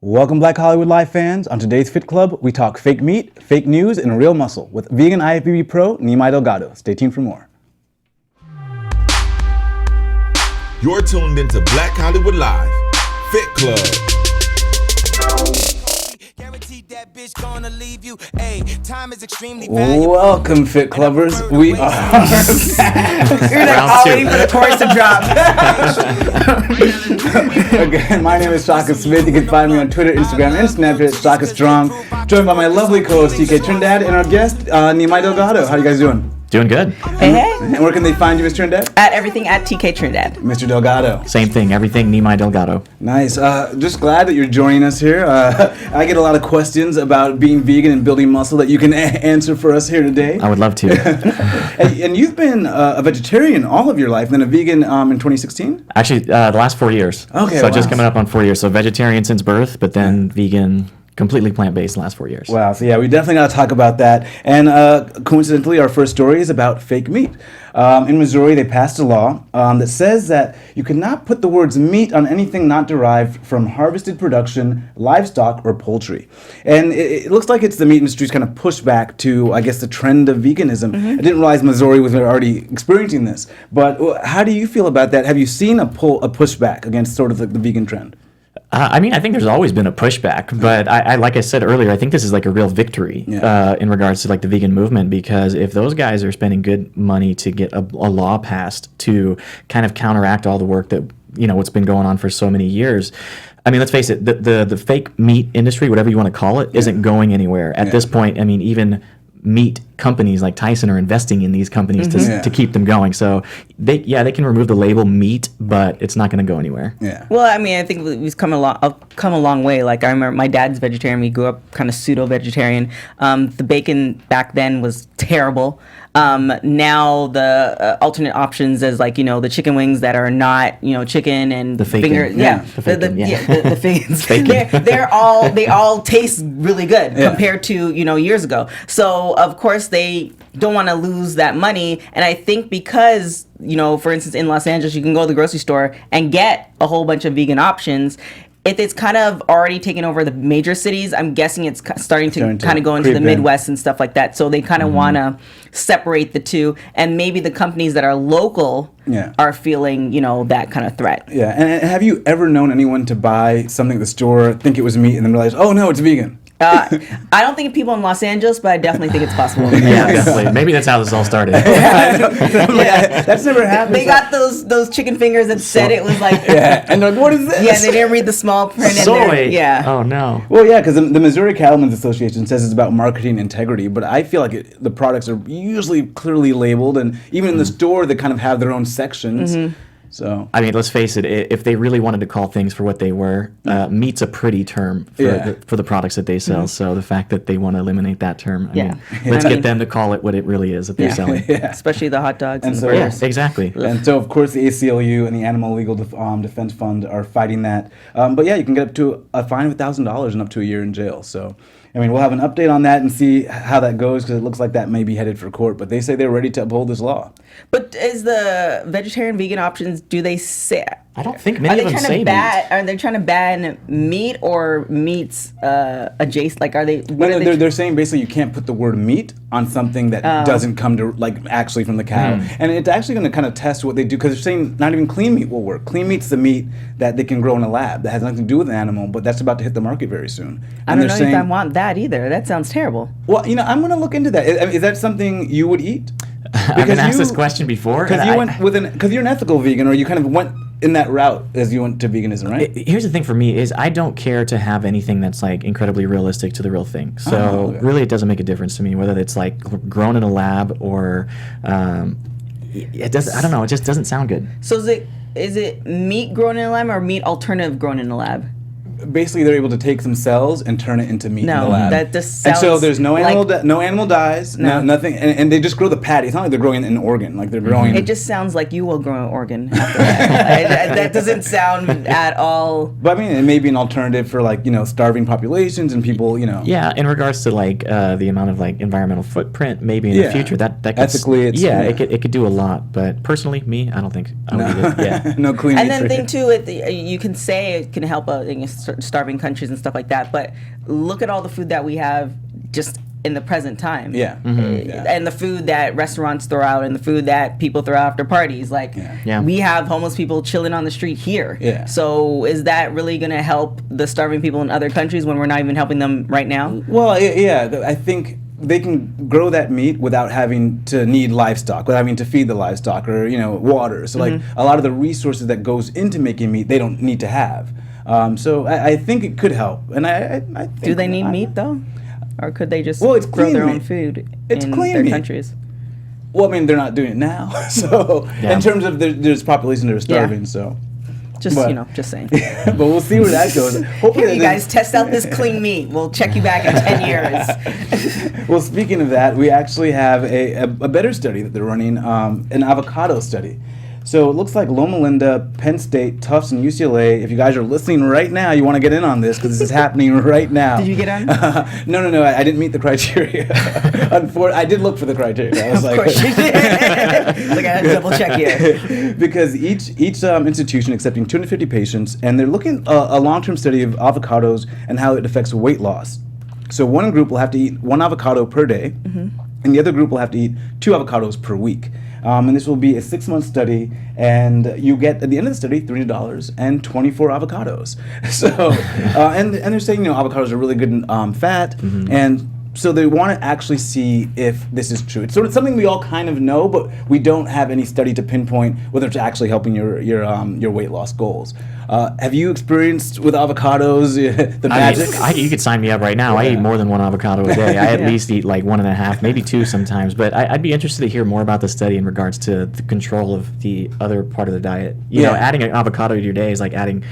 Welcome, Black Hollywood Live fans. On today's Fit Club, we talk fake meat, fake news, and real muscle with vegan IFBB pro Nimai Delgado. Stay tuned for more. You're tuned into Black Hollywood Live, Fit Club. Welcome, Fit Clubbers. We are all waiting for the chorus to drop. Again, my name is Shaka Smith. You can find me on Twitter, Instagram, and Snapchat, Shaka Strong. Joined by my lovely co-host T.K. Trinidad and our guest Nimai Delgado. How are you guys doing? Doing good. Hey. And where can they find you, Mr. Trinidad? At everything at TK Trinidad. Mr. Delgado. Same thing. Everything Nimai Delgado. Nice. Just glad that you're joining us here. I get a lot of questions about being vegan and building muscle that you can answer for us here today. I would love to. And you've been a vegetarian all of your life, then a vegan in 2016? Actually, the last 4 years. Okay. So just coming up on 4 years. So vegetarian since birth, but then vegan, completely plant-based the last 4 years. Wow. So yeah, we definitely got to talk about that. And coincidentally, our first story is about fake meat. In Missouri, they passed a law that says that you cannot put the words meat on anything not derived from harvested production, livestock, or poultry. And it looks like it's the meat industry's kind of pushback to, I guess, the trend of veganism. I didn't realize Missouri was already experiencing this. But how do you feel about that? Have you seen a pushback against sort of the vegan trend? I think there's always been a pushback, but I like I said earlier, I think this is like a real victory in regards to like the vegan movement, because if those guys are spending good money to get a law passed to kind of counteract all the work that, you know, what's been going on for so many years. I mean, let's face it, the fake meat industry, whatever you want to call it, isn't going anywhere. At this point, I mean, even meat companies like Tyson are investing in these companies to keep them going. So they can remove the label meat, but it's not going to go anywhere. Yeah. Well, I mean, I think we've come a long way. Like, I remember my dad's vegetarian. We grew up kind of pseudo-vegetarian. The bacon back then was terrible. Now the alternate options is like, you know, the chicken wings that are not, you know, chicken and the finger. The fagins. They all taste really good compared to, you know, years ago. So of course they don't want to lose that money. And I think because, you know, for instance, in Los Angeles, you can go to the grocery store and get a whole bunch of vegan options. If it's kind of already taken over the major cities, I'm guessing it's starting to kind of go into the Midwest and stuff like that. So they kind of want to separate the two, and maybe the companies that are local are feeling, you know, that kind of threat. Yeah, and have you ever known anyone to buy something at the store, think it was meat, and then realize, oh no, it's vegan? I don't think of people in Los Angeles, but I definitely think it's possible. Yeah, definitely. Maybe that's how this all started. That's never happened. They got those chicken fingers that said it was like... and they're like, what is this? Yeah, they didn't read the small print. Soy. Yeah. Oh, no. Well, yeah, because the Missouri Cattlemen's Association says it's about marketing integrity, but I feel like the products are usually clearly labeled, and even in the store, they kind of have their own sections. So I mean, let's face it. If they really wanted to call things for what they were, meat's a pretty term for the products that they sell. So the fact that they want to eliminate that term, I mean, let's get them to call it what it really is that they're selling. Especially the hot dogs and the so, burgers. Exactly. And so, of course, the ACLU and the Animal Legal Defense Fund are fighting that. But yeah, you can get up to a fine of $1,000 and up to a year in jail. So, I mean, we'll have an update on that and see how that goes, because it looks like that may be headed for court. But they say they're ready to uphold this law. But is the vegetarian vegan options, do they say... I don't think many of them say meat. Are they trying to ban meat or meats adjacent? Like, are they... They're saying basically you can't put the word meat on something that doesn't come to, like, actually from the cow. And it's actually going to kind of test what they do, because they're saying not even clean meat will work. Clean meat's the meat that they can grow in a lab that has nothing to do with an animal, but that's about to hit the market very soon. I don't know if I want that either. That sounds terrible. Well, you know, I'm going to look into that. Is that something you would eat? I've been asked this question before. Because you're an ethical vegan, or you kind of went in that route as you went to veganism, right? Here's the thing for me is I don't care to have anything that's like incredibly realistic to the real thing. So really, it doesn't make a difference to me whether it's like grown in a lab or it does. I don't know. It just doesn't sound good. So is it meat grown in a lab or meat alternative grown in a lab? Basically, they're able to take some cells and turn it into meat in the lab. That just sounds. And so there's no animal, like, no animal dies, nothing, and they just grow the patty. It's not like they're growing an organ, like they're growing. It just sounds like you will grow an organ after that. That doesn't sound at all. But I mean, it may be an alternative for, like, you know, starving populations and people, you know. Yeah, in regards to like the amount of like environmental footprint, maybe in the future that could, ethically, it could do a lot. But personally, me, I don't think. I don't need it. Yeah. No clean. And then thing too, you can say it can help starving countries and stuff like that. But look at all the food that we have just in the present time. Yeah. And the food that restaurants throw out and the food that people throw out after parties. Like, we have homeless people chilling on the street here. Yeah. So is that really going to help the starving people in other countries when we're not even helping them right now? Well, yeah, I think they can grow that meat without having to need livestock, without having to feed the livestock or, water. So, like, a lot of the resources that goes into making meat, they don't need to have. So I think it could help. And I think, do they need meat, though? Or could they just it's grow their meat. own food It's in clean their meat. countries? Well, I mean, they're not doing it now. So, in terms of there's population that are starving, so. Just, But- just saying. But we'll see where that goes. Hopefully Here, you guys, test out this clean meat. We'll check you back in 10 years. Well, speaking of that, we actually have a better study that they're running, an avocado study. So it looks like Loma Linda, Penn State, Tufts, and UCLA. If you guys are listening right now, you want to get in on this because this is happening right now. Did you get on? No. I didn't meet the criteria. I did look for the criteria. I was Of course you did. Like, I had to double check here. Because each institution accepting 250 patients, and they're looking a long-term study of avocados and how it affects weight loss. So one group will have to eat 1 avocado per day, and the other group will have to eat 2 avocados per week. And this will be a 6-month study, and you get, at the end of the study, $300 and 24 avocados. So, and they're saying, avocados are really good in fat, and so they want to actually see if this is true. It's sort of something we all kind of know, but we don't have any study to pinpoint whether it's actually helping your weight loss goals. Have you experienced with avocados the magic? You could sign me up right now. I eat more than 1 avocado a day. I at least eat like 1.5, maybe 2 sometimes. But I'd be interested to hear more about the study in regards to the control of the other part of the diet. You know, adding an avocado to your day is like adding,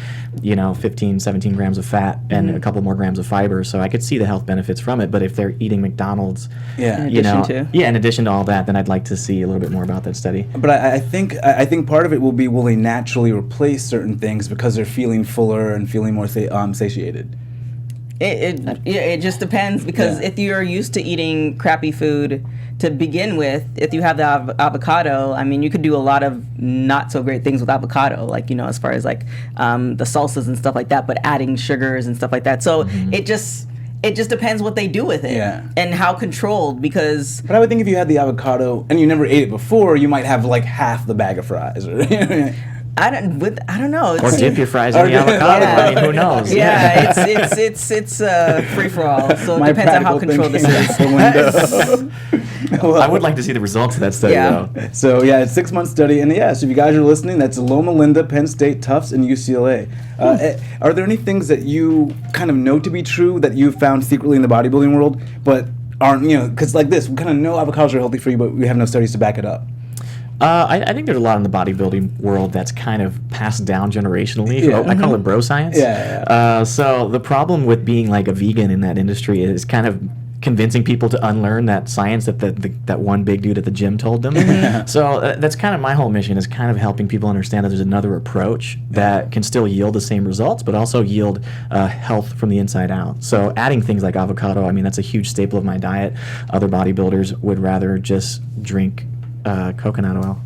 15, 17 grams of fat and a couple more grams of fiber. So I could see the health benefits from it. But if they're eating McDonald's, In addition to all that, then I'd like to see a little bit more about that study. But I think part of it will be, will they naturally replace certain things because they're feeling fuller and feeling more satiated? It just depends, because if you're used to eating crappy food to begin with, if you have the avocado, I mean, you could do a lot of not so great things with avocado, like, as far as like the salsas and stuff like that, but adding sugars and stuff like that. So it just depends what they do with it and how controlled, because... But I would think if you had the avocado and you never ate it before, you might have like half the bag of fries. I don't know. Or dip your fries in the avocado. I mean, who knows? Yeah, it's free for all. So it depends on how controlled this is. Well, I would like to see the results of that study, though. So it's a 6-month study, and so if you guys are listening, that's Loma Linda, Penn State, Tufts, and UCLA. Are there any things that you kind of know to be true that you've found secretly in the bodybuilding world, but aren't, because like this, we kind of know avocados are healthy for you, but we have no studies to back it up? I think there's a lot in the bodybuilding world that's kind of passed down generationally. I call it bro science. So the problem with being like a vegan in that industry is kind of convincing people to unlearn that science that that one big dude at the gym told them. So that's kind of my whole mission, is kind of helping people understand that there's another approach that can still yield the same results, but also yield health from the inside out. So adding things like avocado, I mean, that's a huge staple of my diet. Other bodybuilders would rather just drink coconut oil.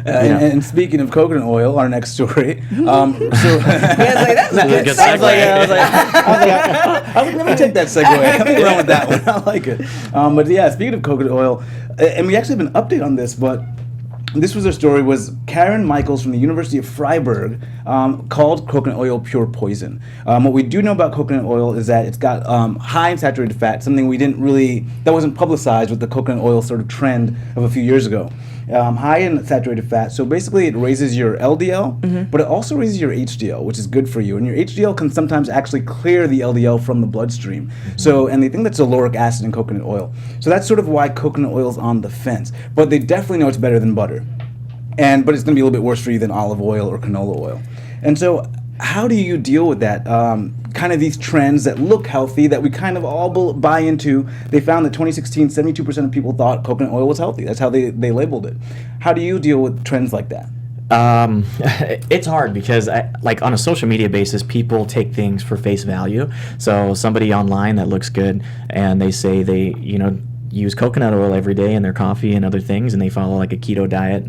And speaking of coconut oil, our next story. That's a good segue. I was like, let me take that segue. Let me run with that one. I like it. But speaking of coconut oil, and we actually have an update on this, but this was a story, was Karen Michaels from the University of Freiburg called coconut oil pure poison. What we do know about coconut oil is that it's got high in saturated fat, something that wasn't publicized with the coconut oil sort of trend of a few years ago. High in saturated fat, so basically it raises your LDL, but it also raises your HDL, which is good for you. And your HDL can sometimes actually clear the LDL from the bloodstream. So, and they think that's caloric acid in coconut oil. So that's sort of why coconut oil is on the fence. But they definitely know it's better than butter. But it's going to be a little bit worse for you than olive oil or canola oil. And so how do you deal with that? Kind of these trends that look healthy, that we kind of all buy into. They found that 2016, 72% of people thought coconut oil was healthy. That's how they labeled it. How do you deal with trends like that? It's hard because on a social media basis, people take things for face value. So somebody online that looks good and they say they, use coconut oil every day in their coffee and other things, and they follow like a keto diet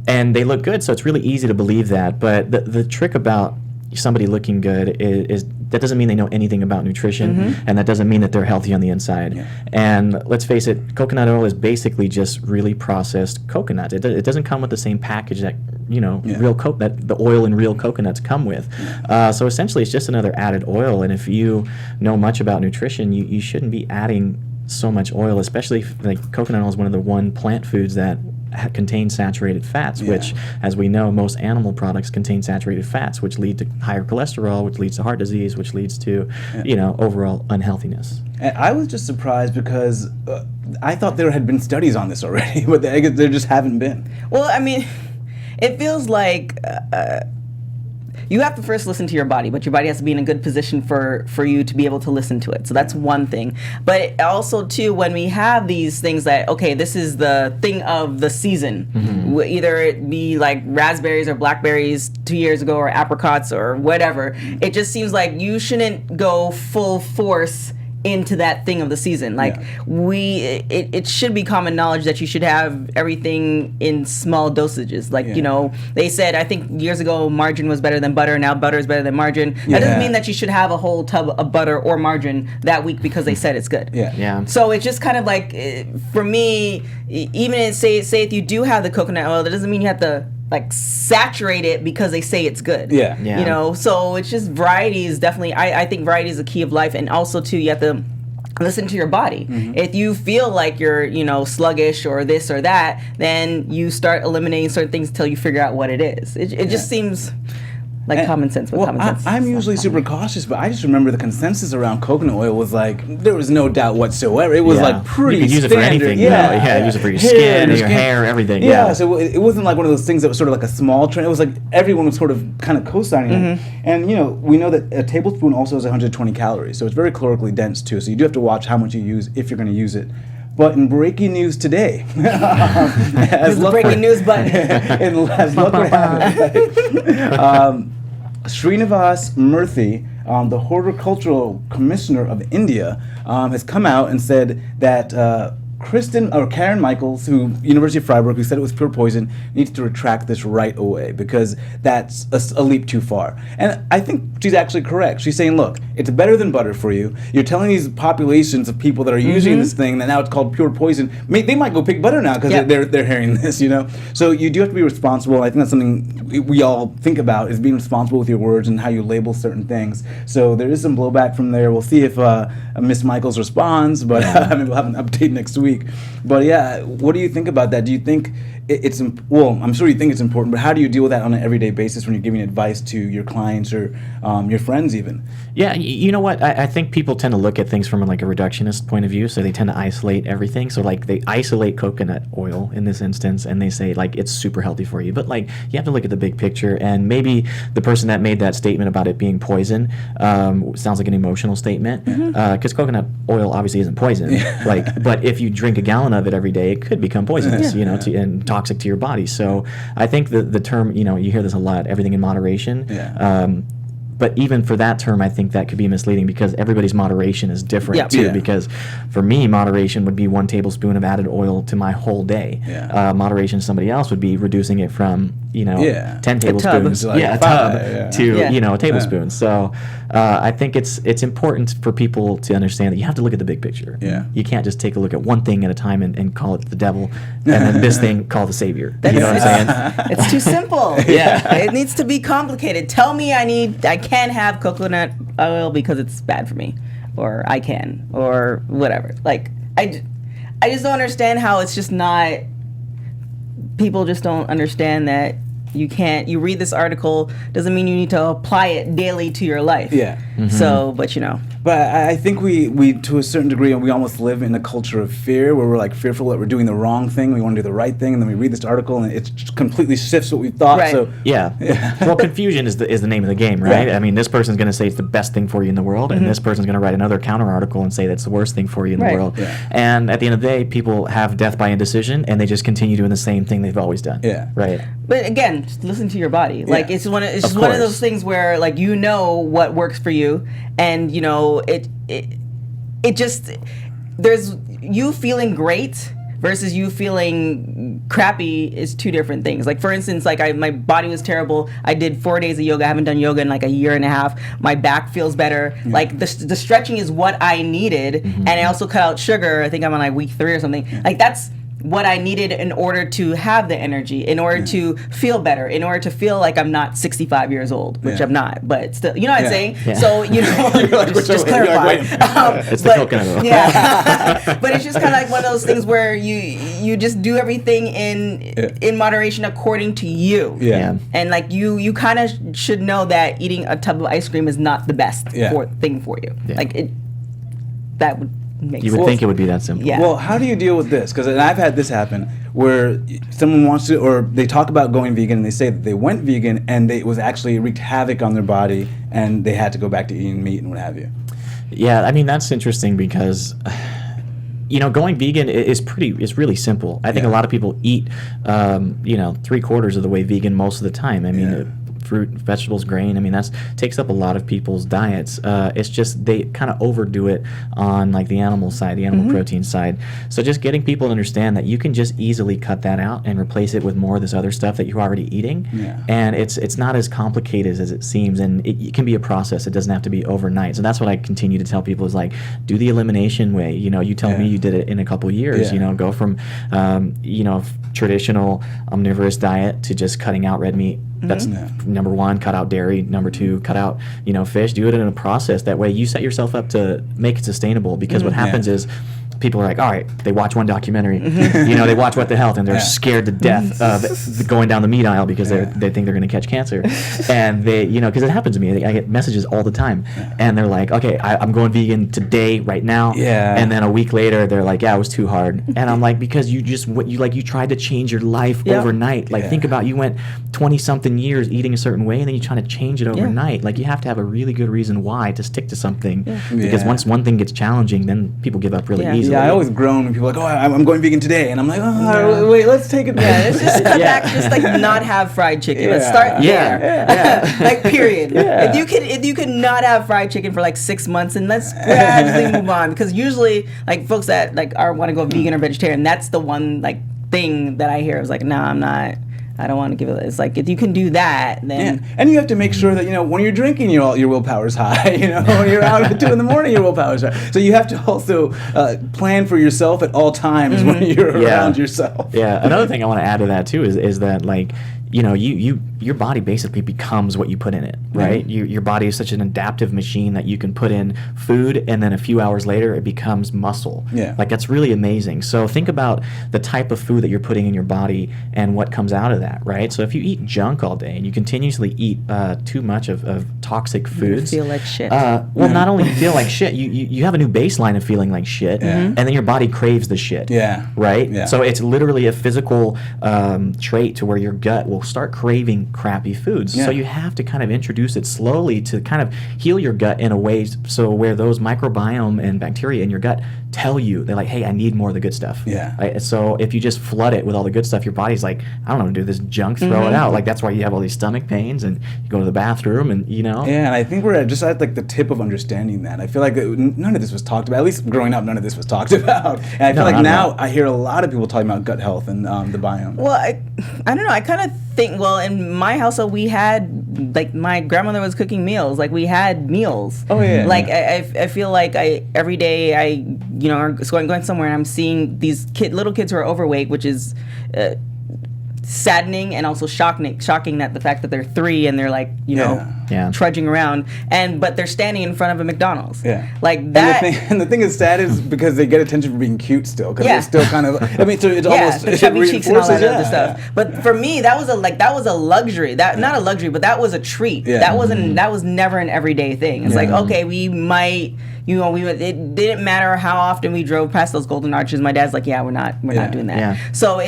and they look good. So it's really easy to believe that. But the trick about somebody looking good is that doesn't mean they know anything about nutrition, and that doesn't mean that they're healthy on the inside. Yeah. And let's face it, coconut oil is basically just really processed coconut. It doesn't come with the same package that that the oil in real coconuts come with. So essentially, it's just another added oil. And if you know much about nutrition, you shouldn't be adding so much oil, especially like coconut oil is one of the plant foods that contain saturated fats, which, as we know, most animal products contain saturated fats, which lead to higher cholesterol, which leads to heart disease, which leads to, overall unhealthiness. And I was just surprised because I thought there had been studies on this already, but I guess there just haven't been. Well, I mean, it feels like you have to first listen to your body, but your body has to be in a good position for you to be able to listen to it. So that's one thing. But also, too, when we have these things that, okay, this is the thing of the season, either it be like raspberries or blackberries 2 years ago or apricots or whatever, it just seems like you shouldn't go full force into that thing of the season. Like it should be common knowledge that you should have everything in small dosages. Like, they said, I think years ago, margarine was better than butter. Now butter is better than margarine. That doesn't mean that you should have a whole tub of butter or margarine that week because they said it's good. So it's just kind of like, for me, even say if you do have the coconut oil, that doesn't mean you have to like saturate it because they say it's good. So it's just variety is definitely, I think variety is the key of life. And also too, you have to listen to your body. If you feel like you're sluggish or this or that, then you start eliminating certain things until you figure out what it is. It just seems like common sense. Common sense. I'm usually super cautious, but I just remember the consensus around coconut oil was like, there was no doubt whatsoever. It was like pretty You could use standard. it for anything. Use it for your skin, your hair, everything. So it wasn't like one of those things that was sort of like a small trend. It was like everyone was sort of kind of co-signing it. And, we know that a tablespoon also has 120 calories, so it's very calorically dense too. So you do have to watch how much you use if you're going to use it. But in breaking news today, as the breaking news button. as luck would have it, Srinivas Murthy, the Horticultural Commissioner of India, has come out and said that Karen Michaels, University of Freiburg, who said it was pure poison, needs to retract this right away because that's a leap too far. And I think she's actually correct. She's saying, look, it's better than butter for you. You're telling these populations of people that are using this thing that now it's called pure poison. They might go pick butter now because they're hearing this, So you do have to be responsible. I think that's something we all think about, is being responsible with your words and how you label certain things. So there is some blowback from there. We'll see if Miss Michaels responds, but maybe we'll have an update next week. But what do you think about that? Do you think I'm sure you think it's important, but how do you deal with that on an everyday basis when you're giving advice to your clients or your friends even? Yeah, you know what? I think people tend to look at things from like a reductionist point of view, so they tend to isolate everything. So like they isolate coconut oil in this instance, and they say like it's super healthy for you. But like you have to look at the big picture, and maybe the person that made that statement about it being poison sounds like an emotional statement, because coconut oil obviously isn't poison. But if you drink a gallon of it every day, it could become poisonous, and toxic to your body. So I think the term, you hear this a lot, everything in moderation. But even for that term, I think that could be misleading because everybody's moderation is different too. Because for me, moderation would be 1 tablespoon of added oil to my whole day. Moderation to somebody else would be reducing it from 10 tablespoons, a tub to a tablespoon. So I think it's important for people to understand that you have to look at the big picture. You can't just take a look at one thing at a time and call it the devil, and then this thing call the savior. You know what I'm saying? It's too simple. It needs to be complicated. Tell me I can't have coconut oil because it's bad for me, or I can, or whatever. Like I just don't understand how it's just not. People just don't understand that you can't. You read this article doesn't mean you need to apply it daily to your life. So, but But I think we to a certain degree, we almost live in a culture of fear where we're like fearful that we're doing the wrong thing. We want to do the right thing, and then we read this article and it completely shifts what we thought. Right. So well, confusion is the name of the game, right? I mean, this person's going to say it's the best thing for you in the world, and this person's going to write another counter article and say that's the worst thing for you in the world. And at the end of the day, people have death by indecision, and they just continue doing the same thing they've always done. Right. But again, just listen to your body. Like it's one of those things where like what works for you, and it just there's you feeling great versus you feeling crappy is two different things. Like for instance, like my body was terrible. I did 4 days of yoga. I haven't done yoga in like a year and a half. My back feels better. Like the stretching is what I needed, and I also cut out sugar. I think I'm on like week 3 or something. Like that's what I needed in order to have the energy, in order to feel better, in order to feel like I'm not 65 years old, which I'm not, but still, you know what I'm saying? Yeah. So, you know, just clarify. It's the coconut oil. Yeah. But it's just kind of like one of those things where you just do everything in moderation according to you. Yeah. And like you kind of should know that eating a tub of ice cream is not the best thing for you. Yeah. Like that would make You sense. would think it would be that simple. Yeah. Well, how do you deal with this? Because I've had this happen where someone wants to, or they talk about going vegan and they say that they went vegan and it was actually wreaked havoc on their body and they had to go back to eating meat and what have you. Yeah, I mean, that's interesting because, you know, going vegan is really simple. I think a lot of people eat, 3/4 of the way vegan most of the time. I mean, fruit, vegetables, grain. I mean, that takes up a lot of people's diets. It's just they kind of overdo it on like the animal side, the animal protein side. So just getting people to understand that you can just easily cut that out and replace it with more of this other stuff that you're already eating. Yeah. And it's not as complicated as it seems, and it can be a process. It doesn't have to be overnight. So that's what I continue to tell people is like, do the elimination way. You know, you tell me you did it in a couple years. Yeah. You know, go from traditional omnivorous diet to just cutting out red meat. That's number 1, cut out dairy. Number 2, cut out, fish. Do it in a process. That way you set yourself up to make it sustainable, because what happens is people are like, all right, they watch one documentary, they watch What the Health, and they're scared to death of going down the meat aisle because they think they're going to catch cancer. And they, because it happens to me. I get messages all the time, and they're like, okay, I'm going vegan today, right now. Yeah. And then a week later, they're like, yeah, it was too hard. And I'm like, because you tried to change your life overnight. Like, think about, you went 20-something years eating a certain way, and then you're trying to change it overnight. Like, you have to have a really good reason why to stick to something. Because once one thing gets challenging, then people give up really easily. Yeah, I always groan when people are like, oh, I'm going vegan today. And I'm like, oh, wait, let's take it back. Let's just cut back, just like not have fried chicken. Let's start there. Like, period. If you could not have fried chicken for like 6 months, and let's gradually move on. Because usually, like, folks that like want to go vegan or vegetarian, that's the one like thing that I hear is like, nah, I'm not. I don't want to give it. It's like, if you can do that, then and you have to make sure that when you're drinking, your willpower's high. When you're out at 2 in the morning, your willpower's high. So you have to also plan for yourself at all times when you're around yourself. Yeah. Another thing I want to add to that too is that, like, your body basically becomes what you put in it, right? Your body is such an adaptive machine that you can put in food, and then a few hours later it becomes muscle. Yeah. Like, that's really amazing. So think about the type of food that you're putting in your body and what comes out of that, right? So if you eat junk all day and you continuously eat too much of toxic foods, you feel like shit. Not only feel like shit, you have a new baseline of feeling like shit, and then your body craves the shit. Yeah. Right? Yeah. So it's literally a physical trait to where your gut will start craving crappy foods. So you have to kind of introduce it slowly to kind of heal your gut in a way so where those microbiome and bacteria in your gut tell you, they're like, hey, I need more of the good stuff. Yeah. Right? So if you just flood it with all the good stuff, your body's like, I don't know, do this junk, throw it out. Like, that's why you have all these stomach pains and you go to the bathroom and Yeah, and I think we're just at like the tip of understanding that. I feel like none of this was talked about. At least growing up, none of this was talked about. And I feel like now I hear a lot of people talking about gut health and the biome. Well, I don't know. I kind of think, in my household, we had, like, my grandmother was cooking meals. Like, we had meals. Oh, yeah. Like, I feel like every day I going somewhere and I'm seeing these little kids who are overweight, which is saddening and also shocking that the fact that they're 3 and they're like, trudging around, but they're standing in front of a McDonald's. Yeah. Like that. And the thing is sad is because they get attention for being cute still, because they're still kind of, I mean, so it's almost, the chubby cheeks and all that other stuff. But for me, that was a luxury. Not a luxury, but that was a treat. Yeah. That was never an everyday thing. It's like, okay, we might, it didn't matter how often we drove past those Golden Arches. My dad's like, we're not doing that. Yeah. So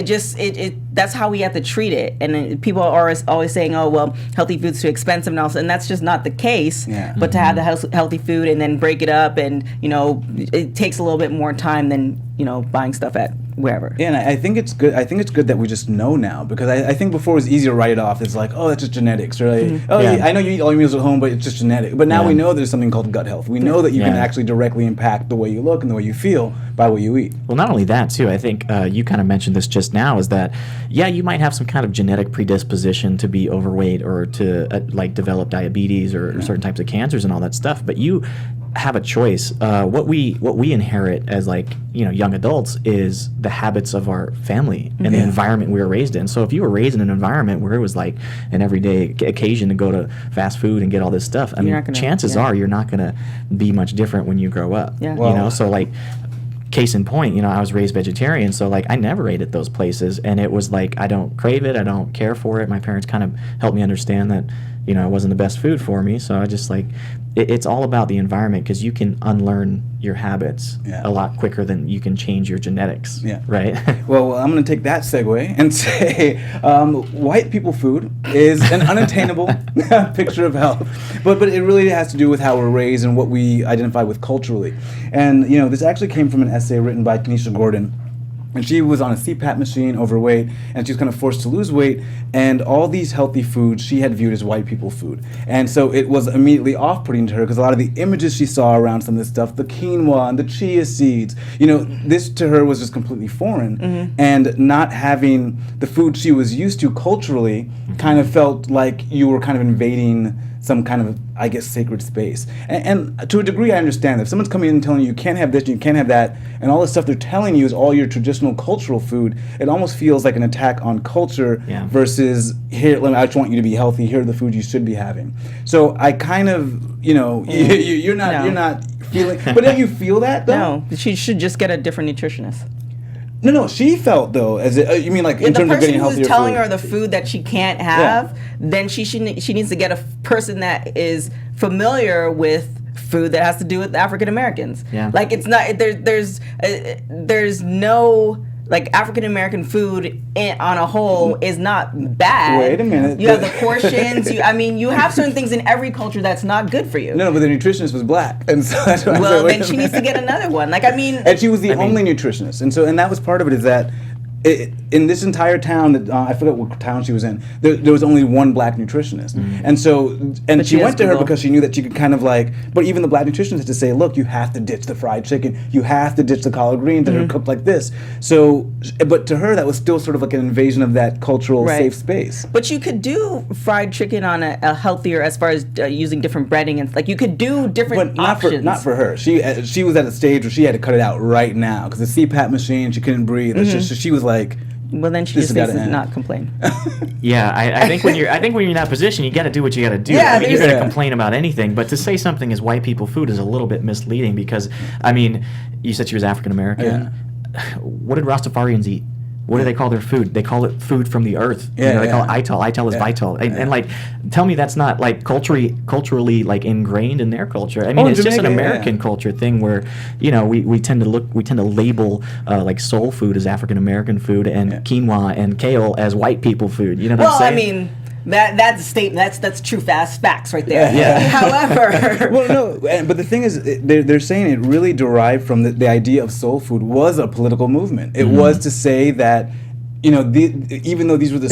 that's how we have to treat it. And then people are always saying, oh, well, healthy food's too expensive and all, and that's just not the case. Yeah. But to have the healthy food and then break it up, and it takes a little bit more time than buying stuff at wherever. Yeah, and I think it's good. I think it's good that we just know now, because I think before it was easy to write it off. It's like, oh, that's just genetics, or like, oh, Yeah. yeah, I know you eat all your meals at home, but it's just genetic. But now Yeah. we know there's something called gut health. We know that you can Yeah. actually directly impact the way you look and the way you feel by what you eat. Well, not only that, too, I think you kind of mentioned this just now, is that, yeah, you might have some kind of genetic predisposition to be overweight or to like develop diabetes or certain types of cancers and all that stuff, but you have a choice. What we inherit as like young adults is the habits of our family and the environment we were raised in. So if you were raised in an environment where it was like an everyday occasion to go to fast food and get all this stuff, I mean, chances are you're not going to be much different when you grow up. Yeah. So like, case in point, I was raised vegetarian, so like I never ate at those places, and it was like I don't crave it, I don't care for it. My parents kind of helped me understand that it wasn't the best food for me, so I just like it's all about the environment, because you can unlearn your habits a lot quicker than you can change your genetics. Yeah. Right. Well, I'm going to take that segue and say white people food is an unattainable picture of health, but it really has to do with how we're raised and what we identify with culturally. And this actually came from an essay written by Kenesha Gordon. And she was on a CPAP machine, overweight, and she was kind of forced to lose weight. And all these healthy foods she had viewed as white people food. And so it was immediately off-putting to her, because a lot of the images she saw around some of this stuff, the quinoa and the chia seeds, this to her was just completely foreign. And not having the food she was used to culturally kind of felt like you were kind of invading some kind of, I guess, sacred space. And to a degree, I understand that. If someone's coming in and telling you can't have this and you can't have that, and all the stuff they're telling you is all your traditional cultural food, it almost feels like an attack on culture versus, here, I just want you to be healthy, here are the foods you should be having. So I kind of, you're not feeling, but don't you feel that, though? No, she should just get a different nutritionist. No, she felt, though, as you mean like in terms of getting healthier food. The person who's telling her the food that she can't have, then she needs to get a person that is familiar with food that has to do with African Americans. Yeah. Like, it's not there's no, like, African American food on a whole is not bad. Wait a minute. You have the portions. You have certain things in every culture that's not good for you. No, but the nutritionist was black, and so that's why Well, then she needs to get another one. And she was the only nutritionist, and that was part of it. Is that in this entire town that I forget what town she was in, there was only one black nutritionist, and so she went to her because she knew that she could kind of like. But even the black nutritionist had to say, look, you have to ditch the fried chicken, you have to ditch the collard greens that are cooked like this. So, but to her, that was still sort of like an invasion of that cultural safe space. But you could do fried chicken on a healthier, as far as using different breading, and like you could do different options. Not for her. She was at a stage where she had to cut it out right now because the CPAP machine, she couldn't breathe. She was like. Well, then she just needs to not complain. Yeah, I think when you're in that position, you got to do what you got to do. Yeah, you're going to complain about anything, but to say something is white people food is a little bit misleading, because you said she was African American. Yeah. What did Rastafarians eat? What do they call their food? They call it food from the earth. They call it ital. Ital is vital. And like, tell me that's not like culturally like ingrained in their culture. I mean, it's Jamaica, just an American culture thing where, we tend to label like soul food as African American food and quinoa and kale as white people food. You know what I'm saying? That's a statement. That's true facts right there. Yeah. However, well, no, but the thing is, they're saying it really derived from the idea of soul food was a political movement. It was to say that. Even though these were the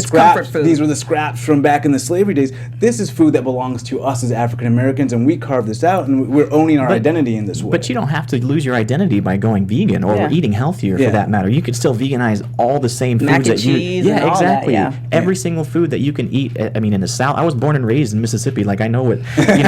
scraps from back in the slavery days, this is food that belongs to us as African Americans, and we carved this out, and we're owning our identity in this way. But you don't have to lose your identity by going vegan or eating healthier for that matter. You could still veganize all the same foods that you eat. Yeah, exactly. That, Every single food that you can eat. In the South, I was born and raised in Mississippi. Like, I know what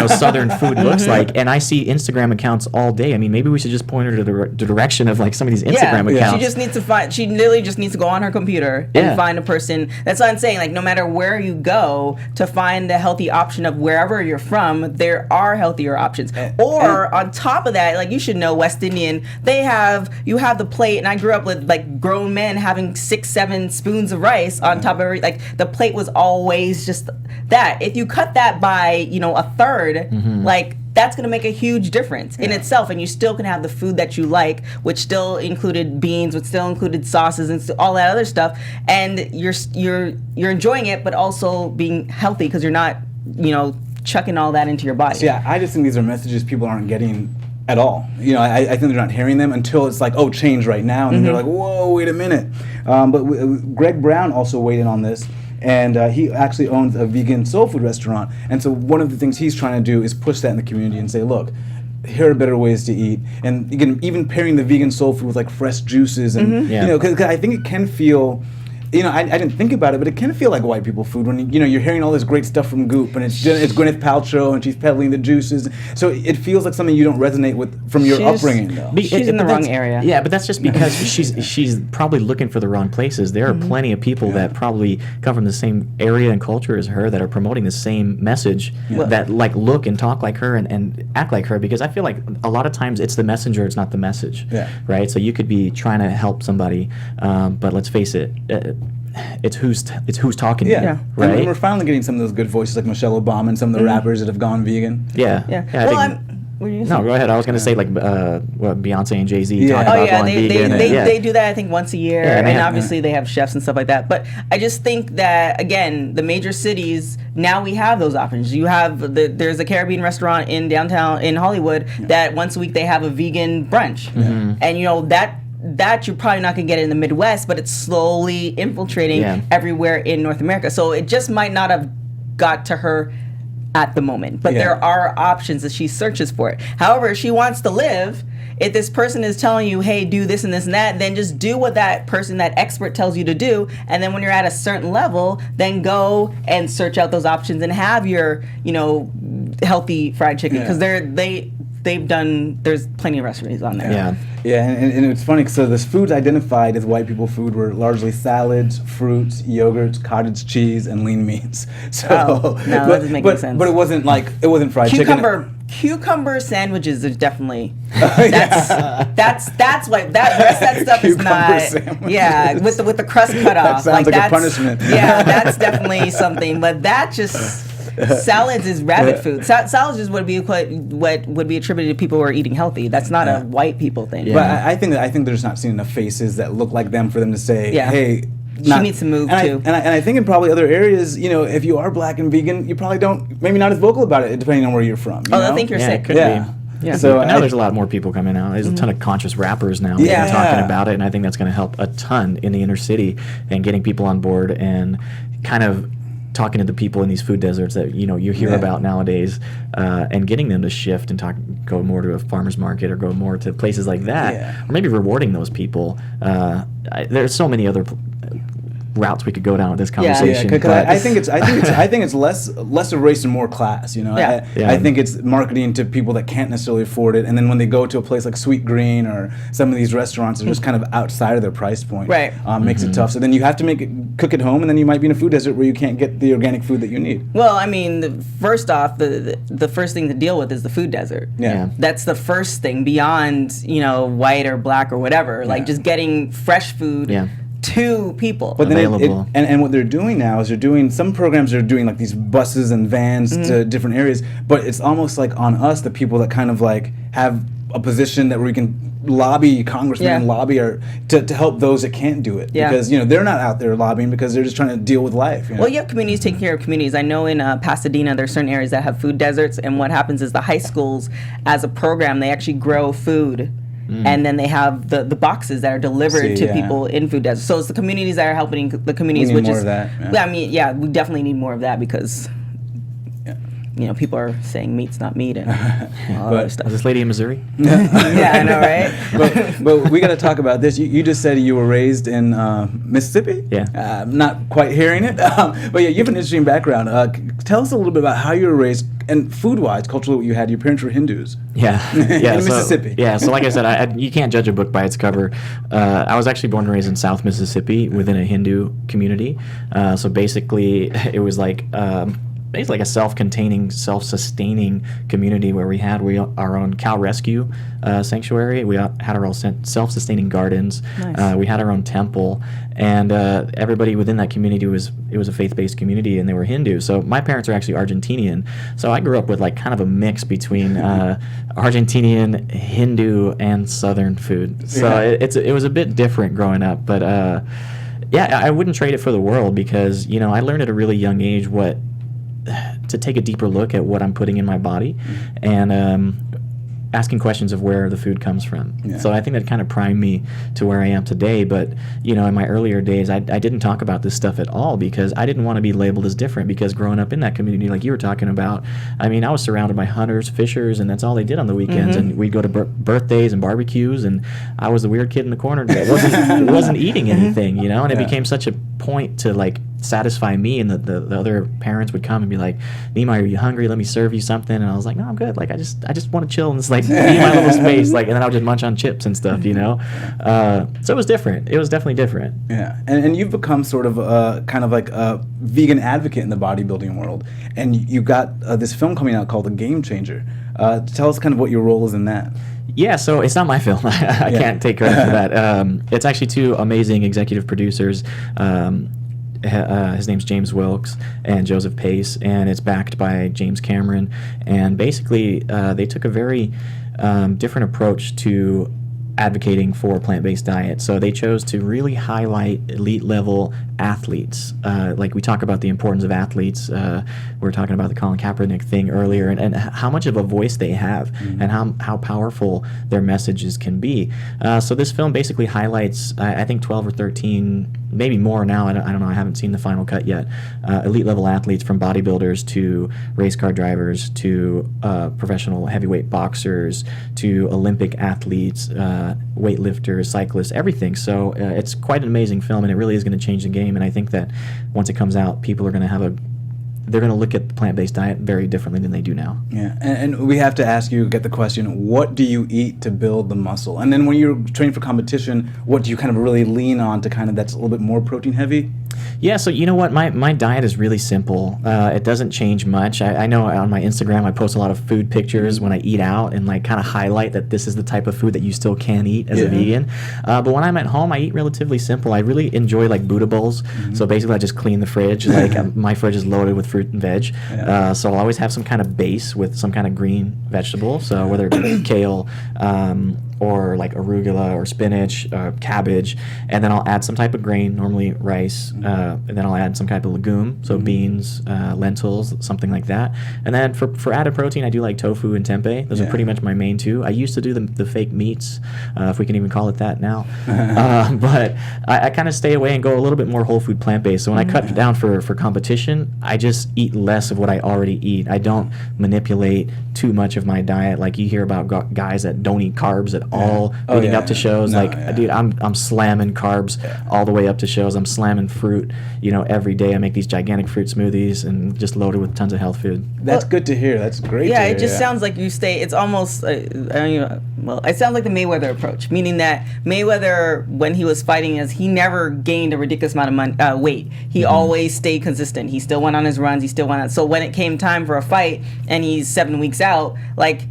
Southern food looks like, and I see Instagram accounts all day. Maybe we should just point her to the direction of like some of these Instagram accounts. She just needs to she literally just needs to go on her computer and find a person. That's what I'm saying. Like, no matter where you go, to find a healthy option of wherever you're from, there are healthier options. Or on top of that, like, you should know West Indian, you have the plate, and I grew up with like grown men having 6-7 spoons of rice on top of every, like, the plate was always just that. If you cut that by, a third, like, that's going to make a huge difference in itself, and you still can have the food that you like, which still included beans, which still included sauces and all that other stuff, and you're enjoying it, but also being healthy because you're not, chucking all that into your body. So, I just think these are messages people aren't getting at all. I think they're not hearing them until it's like, oh, change right now, and then they're like, whoa, wait a minute. But Greg Brown also weighed in on this. And he actually owns a vegan soul food restaurant. And so one of the things he's trying to do is push that in the community and say, look, here are better ways to eat. And again, even pairing the vegan soul food with like fresh juices and, because I think it can feel, I didn't think about it, but it can feel like white people food when you're hearing all this great stuff from Goop, and it's Gwyneth Paltrow, and she's peddling the juices. So it feels like something you don't resonate with from your upbringing, though. She's in the wrong area. Yeah, but that's just because she's probably looking for the wrong places. There are plenty of people that probably come from the same area and culture as her that are promoting the same message that like look and talk like her and act like her. Because I feel like a lot of times it's the messenger, it's not the message. Yeah. Right. So you could be trying to help somebody, but let's face it. It's who's talking to you, right? And we're finally getting some of those good voices like Michelle Obama and some of the rappers that have gone vegan. Yeah. What are you No, go ahead. I was going to say like Beyonce and Jay-Z talk Oh about yeah, going vegan. they do that I think once a year, Yeah, and obviously they have chefs and stuff like that. But I just think that again, the major cities now we have those options. You have there's a Caribbean restaurant in downtown in Hollywood that once a week they have a vegan brunch, and that you're probably not going to get in the Midwest, but it's slowly infiltrating everywhere in North America. So it just might not have got to her at the moment, but there are options that she searches for it. However, she wants to live. If this person is telling you, hey, do this and this and that, then just do what that person, that expert tells you to do. And then when you're at a certain level, then go and search out those options and have your, healthy fried chicken. Because there's plenty of recipes on there. Yeah, and it's funny, so the foods identified as white people food were largely salads, fruits, yogurts, cottage cheese, and lean meats. So, that doesn't make any sense. But it wasn't fried chicken. Cucumber sandwiches are definitely that's why that rest of that stuff is not sandwiches. with the crust cut off. That sounds like a punishment. Yeah, that's definitely something. But that just salads is rabbit food. Salads just would be what would be attributed to people who are eating healthy. That's not a white people thing. Yeah. But I think they're just not seeing enough faces that look like them for them to say, hey. She needs to move too. And I think in probably other areas, if you are black and vegan, you probably maybe not as vocal about it, depending on where you're from. I think you're sick. It could be. Yeah. So now there's a lot more people coming out. There's a ton of conscious rappers now that are talking about it, and I think that's going to help a ton in the inner city and getting people on board and kind of talking to the people in these food deserts that you hear about nowadays, and getting them to shift and go more to a farmer's market or go more to places like that, or maybe rewarding those people. There's so many other routes we could go down with this conversation. I think it's less of race and more class. I think it's marketing to people that can't necessarily afford it, and then when they go to a place like Sweet Green or some of these restaurants, they're just kind of outside of their price point. Right, makes it tough. So then you have to cook at home, and then you might be in a food desert where you can't get the organic food that you need. Well, I mean, first off, the first thing to deal with is the food desert. Yeah, that's the first thing beyond white or black or whatever. Like just getting fresh food. Yeah. To people. But then and what they're doing now is some programs are doing like these buses and vans to different areas, but it's almost like on us, the people that kind of like have a position that we can lobby congressmen and lobby to help those that can't do it, because they're not out there lobbying because they're just trying to deal with life. Well, you have communities taking care of communities. I know in Pasadena there's certain areas that have food deserts, and what happens is the high schools, as a program, they actually grow food. And then they have the boxes that are delivered to people in food deserts. So it's the communities that are helping the communities. We need more of that. Yeah. I mean, we definitely need more of that because people are saying meat's not meat and all other stuff. Is this lady in Missouri? Yeah, I know, right? but we got to talk about this. You just said you were raised in Mississippi. Yeah. Not quite hearing it, but you have an interesting background. Tell us a little bit about how you were raised. And food-wise, culturally, what you had, your parents were Hindus. Yeah. In Mississippi. So like I said, you can't judge a book by its cover. I was actually born and raised in South Mississippi within a Hindu community. So basically, it was like basically like a self-containing, self-sustaining community where we had our own cow rescue sanctuary. We had our own self-sustaining gardens. Nice. We had our own temple, and everybody within that community was a faith-based community, and they were Hindu. So my parents are actually Argentinian. So I grew up with like kind of a mix between Argentinian, Hindu, and Southern food. So it was a bit different growing up, but I wouldn't trade it for the world because I learned at a really young age to take a deeper look at what I'm putting in my body, and asking questions of where the food comes from. Yeah. So I think that kind of primed me to where I am today. But, you know, in my earlier days, I didn't talk about this stuff at all because I didn't want to be labeled as different, because growing up in that community, like you were talking about, I mean, I was surrounded by hunters, fishers, and that's all they did on the weekends. And we'd go to birthdays and barbecues, and I was the weird kid in the corner that wasn't eating anything, you know, and it became such a point to, like, satisfy me, and the other parents would come and be like, Nimai, are you hungry? Let me serve you something. And I was like, no, I'm good. Like, I just want to chill and just like be in my little space. Like, and then I would just munch on chips and stuff, you know? So it was different. It was definitely different. Yeah. And you've become sort of kind of like a vegan advocate in the bodybuilding world. And you got this film coming out called The Gamechanger. Tell us kind of what your role is in that. Yeah, so it's not my film. I can't take credit for that. It's actually two amazing executive producers. His name's James Wilkes and Joseph Pace, and it's backed by James Cameron. And basically, they took a very different approach to advocating for a plant-based diet. So they chose to really highlight elite-level athletes. Like we talk about the importance of athletes. We were talking about the Colin Kaepernick thing earlier, and how much of a voice they have, and how powerful their messages can be. So this film basically highlights, I think 12 or 13, maybe more now, I don't know, I haven't seen the final cut yet, elite-level athletes, from bodybuilders to race car drivers to professional heavyweight boxers to Olympic athletes, weightlifters, cyclists, everything. So it's quite an amazing film, and it really is going to change the game. And I think that once it comes out, people are going to they're going to look at the plant-based diet very differently than they do now. Yeah, and we have to ask you, get the question, what do you eat to build the muscle? And then when you're training for competition, what do you kind of really lean on to kind of that's a little bit more protein heavy? Yeah, so you know what? My diet is really simple. It doesn't change much. I know on my Instagram I post a lot of food pictures when I eat out and like kind of highlight that this is the type of food that you still can eat as a vegan. But when I'm at home, I eat relatively simple. I really enjoy like Buddha bowls. So basically I just clean the fridge. Like my fridge is loaded with fruit and veg. So I'll always have some kind of base with some kind of green vegetable. So whether it be kale, or like arugula or spinach, cabbage, and then I'll add some type of grain, normally rice, and then I'll add some type of legume, so beans, lentils, something like that. And then for added protein, I do like tofu and tempeh. Those are pretty much my main two. I used to do the fake meats, if we can even call it that now. But I kind of stay away and go a little bit more whole food plant-based. So when I cut down for competition, I just eat less of what I already eat. I don't manipulate too much of my diet. Like you hear about guys that don't eat carbs at all leading up to shows. Dude, I'm slamming carbs all the way up to shows. I'm slamming fruit, every day. I make these gigantic fruit smoothies and just loaded with tons of health food. That's good to hear. That's great to hear. It just sounds like you stay, it's almost, it sounds like the Mayweather approach, meaning that Mayweather, when he was fighting he never gained a ridiculous amount of weight. He always stayed consistent. He still went on his runs. He still went on. So when it came time for a fight and he's 7 weeks out,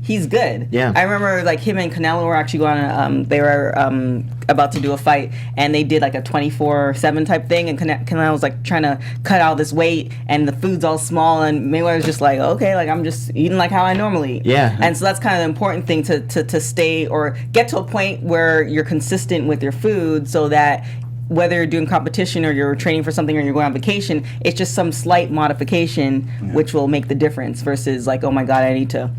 he's good. Yeah. I remember him and Canelo were actually going on, they were about to do a fight, and they did a 24/7 type thing, and Canelo was trying to cut all this weight, and the food's all small, and Mayweather's just okay, I'm just eating how I normally eat. Yeah. And so that's kind of the important thing to stay or get to a point where you're consistent with your food, so that whether you're doing competition or you're training for something or you're going on vacation, it's just some slight modification which will make the difference versus oh my God, I need to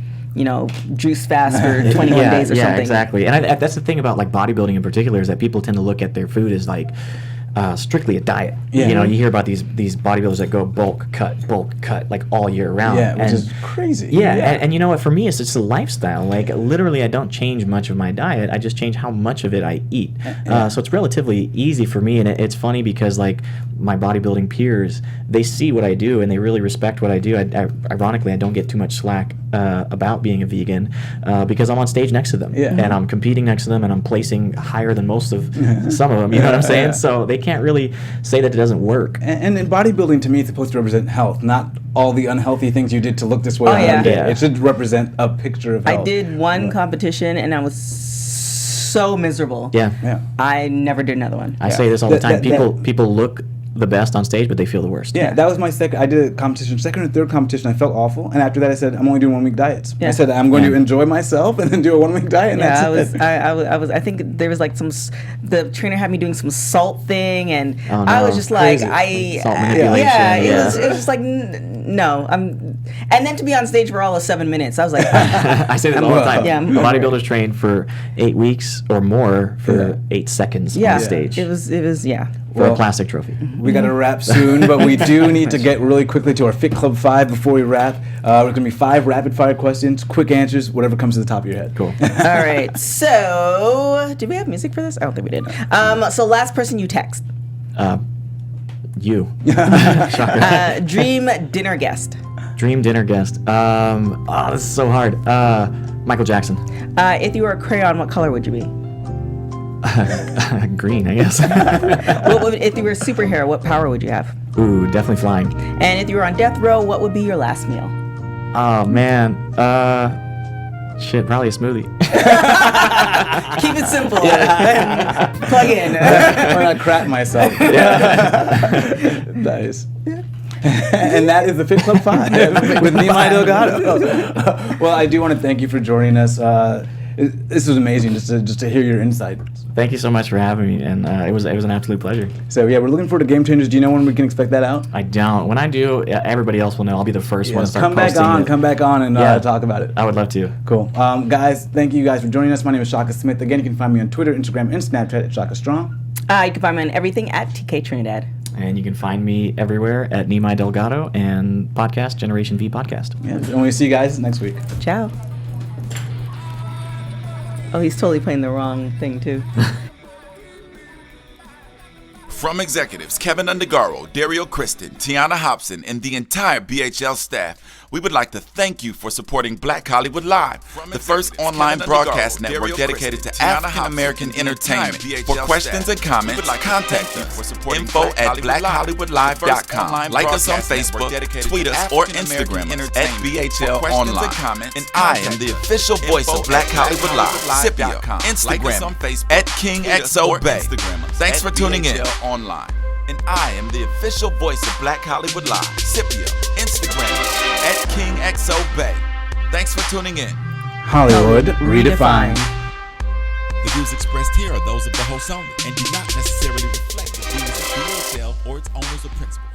juice fast for 21 days or something. Yeah, exactly. And that's the thing about bodybuilding in particular, is that people tend to look at their food as strictly a diet. Yeah. You hear about these bodybuilders that go bulk cut all year round. Yeah, which is crazy. Yeah, and you know what? For me, it's just a lifestyle. Literally, I don't change much of my diet. I just change how much of it I eat. So it's relatively easy for me, and it's funny because my bodybuilding peers, they see what I do and they really respect what I do. Ironically, I don't get too much slack about being a vegan because I'm on stage next to them, and I'm competing next to them, and I'm placing higher than most of some of them. You know what I'm saying? So they can't really say that it doesn't work. And in bodybuilding, to me, it's supposed to represent health, not all the unhealthy things you did to look this way. It should represent a picture of health. I did one competition, and I was so miserable. Yeah. I never did another one. I say this all the time. People look the best on stage, but they feel the worst. Yeah, that was my second. I did a competition, second or third competition. I felt awful, and after that, I said, I'm only doing 1 week diets. Yeah. I said I'm going to enjoy myself and then do a 1 week diet. And that's it. I think there was like the trainer had me doing some salt thing, and Oh, no. I was just like, Salt manipulation. it was just like, no, and then to be on stage for all of 7 minutes, I was like, I say that all the time. Yeah. Bodybuilders train for 8 weeks or more for 8 seconds on stage. It was for a plastic trophy. We got to wrap soon, but we do need to get really quickly to our Fit Club 5 before we wrap. We're going to be 5 rapid fire questions, quick answers, whatever comes to the top of your head. Cool. All right. So, did we have music for this? I don't think we did. So last person you text. You. Dream dinner guest. Dream dinner guest. This is so hard. Michael Jackson. If you were a crayon, what color would you be? Green, I guess. If you were a superhero, what power would you have? Ooh, definitely flying. And if you were on death row, what would be your last meal? Oh man. Probably a smoothie. Keep it simple. Plug in. Or not crap myself. Nice. And that is the Fit Club 5 with Nimai Delgado. Well, I do want to thank you for joining us. This was amazing just to hear your insight. Thank you so much for having me, and it was an absolute pleasure. So yeah, we're looking forward to Gamechangers. Do you know when we can expect that out? I don't. When I do, everybody else will know. I'll be the first one to start come back on and talk about it. I would love to. Cool. Guys, thank you guys for joining us. My name is Shaka Smith. Again, you can find me on Twitter, Instagram, and Snapchat at Shaka Strong. You can find me on everything at TK Trinidad. And you can find me everywhere at Nimai Delgado and podcast, Generation V Podcast. Yeah, and we'll see you guys next week. Ciao. Oh, he's totally playing the wrong thing, too. From executives Kevin Undergaro, Dario Kristen, Tiana Hobson, and the entire BHL staff, we would like to thank you for supporting Black Hollywood Live, the first online broadcast network dedicated to African-American entertainment. For questions and comments, contact us. info@blackhollywoodlive.com. Like us on Facebook, tweet us, or Instagram us at BHL Online. And I am the official voice of Black Hollywood Live, Scipio, Instagram at KingXOBay. Thanks for tuning in. Online. And I am the official voice of Black Hollywood Live, Scipio, Instagram at KingXOBay. Thanks for tuning in. Hollywood Redefined. The views expressed here are those of the host only and do not necessarily reflect the views of BHL or its owners or principals.